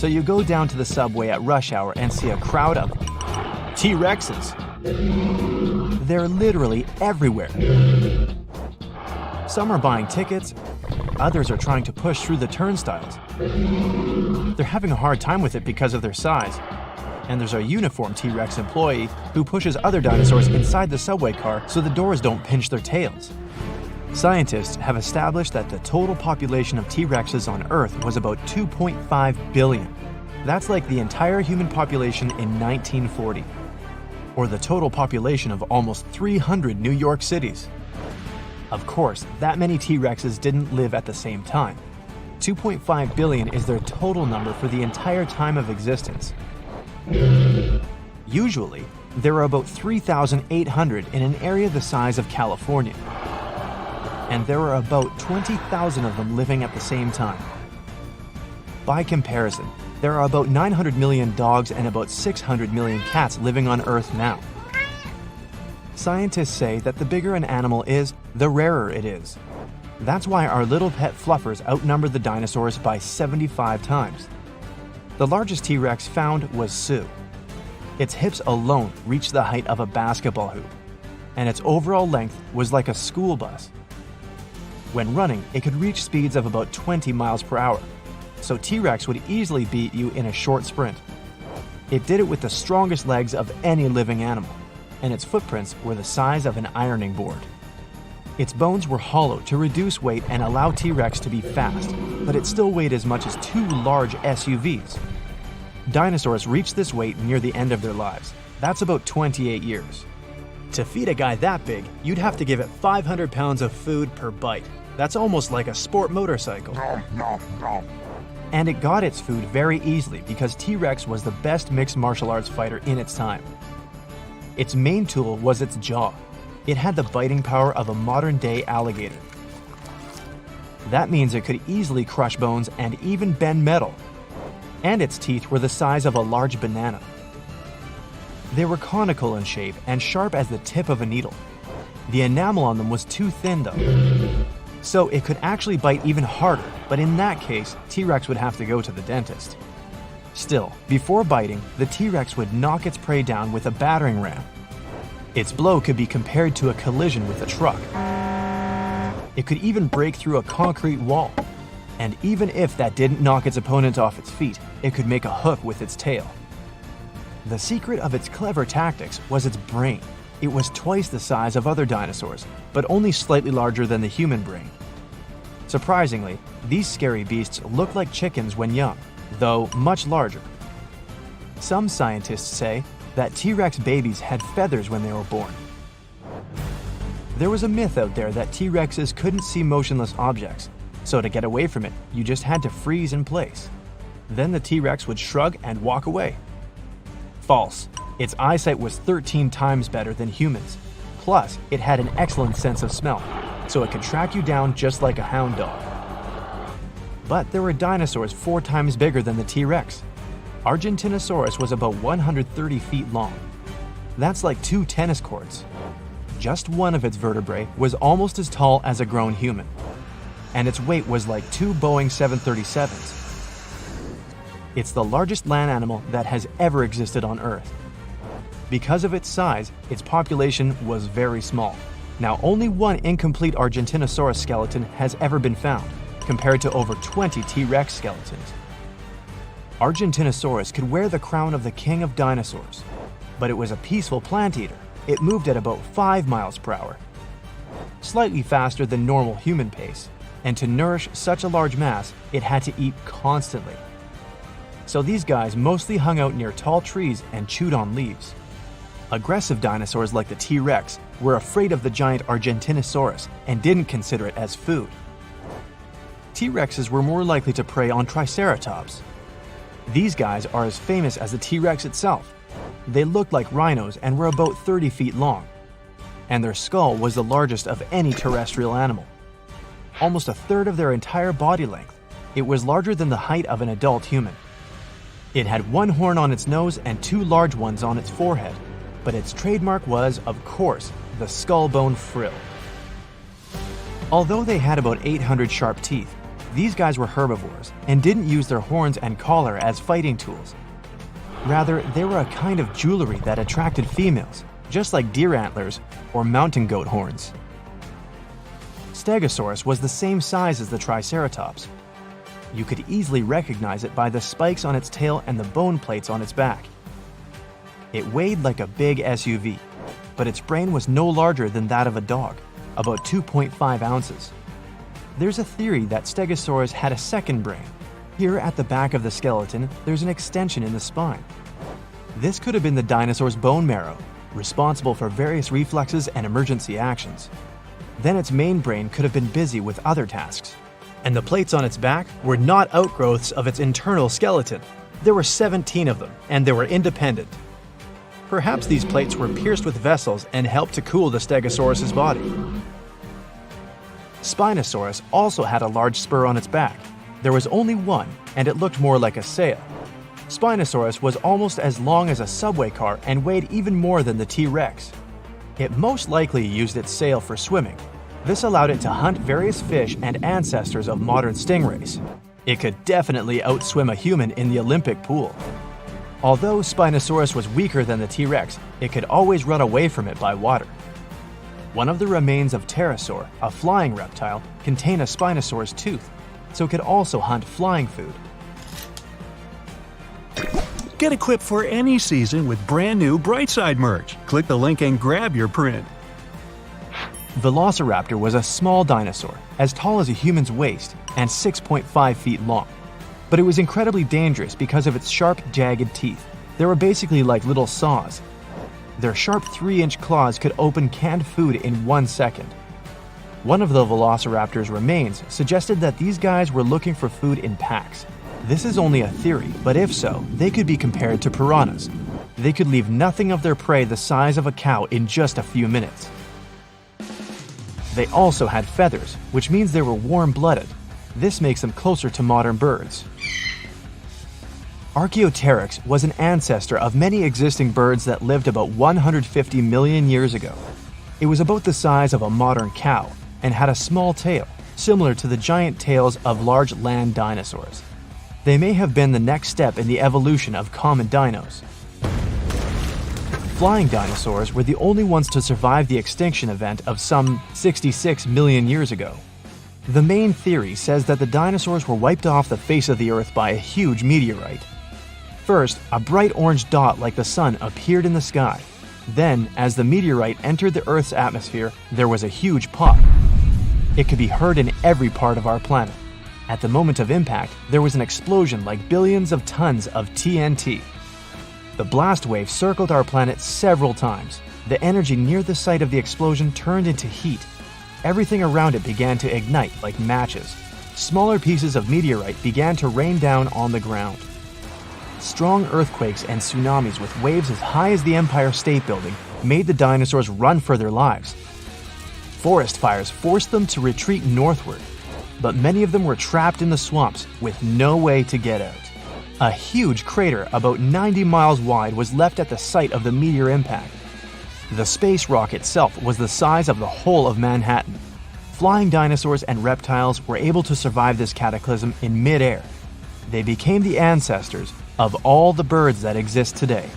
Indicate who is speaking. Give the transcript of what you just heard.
Speaker 1: So you go down to the subway at rush hour and see a crowd of T-Rexes. They're literally everywhere. Some are buying tickets, others are trying to push through the turnstiles. They're having a hard time with it because of their size. And there's a uniformed T-Rex employee who pushes other dinosaurs inside the subway car so the doors don't pinch their tails. Scientists have established that the total population of T-Rexes on Earth was about 2.5 billion. That's like the entire human population in 1940, or the total population of almost 300 New York cities. Of course, that many T-Rexes didn't live at the same time. 2.5 billion is their total number for the entire time of existence. Usually, there are about 3,800 in an area the size of California. And there are about 20,000 of them living at the same time. By comparison, there are about 900 million dogs and about 600 million cats living on Earth now. Scientists say that the bigger an animal is, the rarer it is. That's why our little pet fluffers outnumber the dinosaurs by 75 times. The largest T-Rex found was Sue. Its hips alone reached the height of a basketball hoop, and its overall length was like a school bus. When running, it could reach speeds of about 20 miles per hour, so T-Rex would easily beat you in a short sprint. It did it with the strongest legs of any living animal, and its footprints were the size of an ironing board. Its bones were hollow to reduce weight and allow T-Rex to be fast, but it still weighed as much as 2 large SUVs. Dinosaurs reached this weight near the end of their lives. That's about 28 years. To feed a guy that big, you'd have to give it 500 pounds of food per bite. That's almost like a sport motorcycle. And it got its food very easily because T-Rex was the best mixed martial arts fighter in its time. Its main tool was its jaw. It had the biting power of a modern-day alligator. That means it could easily crush bones and even bend metal. And its teeth were the size of a large banana. They were conical in shape and sharp as the tip of a needle. The enamel on them was too thin though. So it could actually bite even harder, but in that case, T-Rex would have to go to the dentist. Still, before biting, the T-Rex would knock its prey down with a battering ram. Its blow could be compared to a collision with a truck. It could even break through a concrete wall. And even if that didn't knock its opponent off its feet, it could make a hook with its tail. The secret of its clever tactics was its brain. It was twice the size of other dinosaurs, but only slightly larger than the human brain. Surprisingly, these scary beasts look like chickens when young, though much larger. Some scientists say that T-Rex babies had feathers when they were born. There was a myth out there that T-Rexes couldn't see motionless objects, so to get away from it, you just had to freeze in place. Then the T-Rex would shrug and walk away. False. Its eyesight was 13 times better than humans. Plus, it had an excellent sense of smell, so it could track you down just like a hound dog. But there were dinosaurs 4 times bigger than the T-Rex. Argentinosaurus was about 130 feet long. That's like 2 tennis courts. Just one of its vertebrae was almost as tall as a grown human, and its weight was like 2 Boeing 737s. It's the largest land animal that has ever existed on Earth. Because of its size, its population was very small. Now, only one incomplete Argentinosaurus skeleton has ever been found, compared to over 20 T-Rex skeletons. Argentinosaurus could wear the crown of the king of dinosaurs, but it was a peaceful plant eater. It moved at about 5 miles per hour, slightly faster than normal human pace, and to nourish such a large mass, it had to eat constantly. So these guys mostly hung out near tall trees and chewed on leaves. Aggressive dinosaurs like the T-Rex were afraid of the giant Argentinosaurus and didn't consider it as food. T-Rexes were more likely to prey on Triceratops. These guys are as famous as the T-Rex itself. They looked like rhinos and were about 30 feet long, and their skull was the largest of any terrestrial animal. Almost a third of their entire body length. It was larger than the height of an adult human. It had 1 horn on its nose and 2 large ones on its forehead, but its trademark was, of course, the skull bone frill. Although they had about 800 sharp teeth, These guys were herbivores and didn't use their horns and collar as fighting tools. Rather, they were a kind of jewelry that attracted females, just like deer antlers or mountain goat horns. Stegosaurus was the same size as the Triceratops. You could easily recognize it by the spikes on its tail and the bone plates on its back. It weighed like a big SUV, but its brain was no larger than that of a dog, about 2.5 ounces. There's a theory that Stegosaurus had a second brain. Here at the back of the skeleton, there's an extension in the spine. This could have been the dinosaur's bone marrow, responsible for various reflexes and emergency actions. Then its main brain could have been busy with other tasks. And the plates on its back were not outgrowths of its internal skeleton. There were 17 of them, and they were independent. Perhaps these plates were pierced with vessels and helped to cool the Stegosaurus's body. Spinosaurus also had a large spur on its back. There was only one, and it looked more like a sail. Spinosaurus was almost as long as a subway car and weighed even more than the T-Rex. It most likely used its sail for swimming. This allowed it to hunt various fish and ancestors of modern stingrays. It could definitely outswim a human in the Olympic pool. Although Spinosaurus was weaker than the T-Rex, it could always run away from it by water. One of the remains of pterosaur, a flying reptile, contained a Spinosaurus tooth, so it could also hunt flying food.
Speaker 2: Get equipped for any season with brand new Brightside merch. Click the link and grab your print.
Speaker 1: Velociraptor was a small dinosaur, as tall as a human's waist and 6.5 feet long. But it was incredibly dangerous because of its sharp, jagged teeth. They were basically like little saws. Their sharp 3-inch claws could open canned food in 1 second. One of the Velociraptor's remains suggested that these guys were looking for food in packs. This is only a theory, but if so, they could be compared to piranhas. They could leave nothing of their prey the size of a cow in just a few minutes. They also had feathers, which means they were warm-blooded. This makes them closer to modern birds. Archaeopteryx was an ancestor of many existing birds that lived about 150 million years ago. It was about the size of a modern cow and had a small tail, similar to the giant tails of large land dinosaurs. They may have been the next step in the evolution of common dinos. Flying dinosaurs were the only ones to survive the extinction event of some 66 million years ago. The main theory says that the dinosaurs were wiped off the face of the Earth by a huge meteorite. First, a bright orange dot like the sun appeared in the sky. Then, as the meteorite entered the Earth's atmosphere, there was a huge pop. It could be heard in every part of our planet. At the moment of impact, there was an explosion like billions of tons of TNT. The blast wave circled our planet several times. The energy near the site of the explosion turned into heat. Everything around it began to ignite like matches. Smaller pieces of meteorite began to rain down on the ground. Strong earthquakes and tsunamis with waves as high as the Empire State Building made the dinosaurs run for their lives. Forest fires forced them to retreat northward, but many of them were trapped in the swamps with no way to get out. A huge crater about 90 miles wide was left at the site of the meteor impact. The space rock itself was the size of the whole of Manhattan. Flying dinosaurs and reptiles were able to survive this cataclysm in mid-air. They became the ancestors of all the birds that exist today.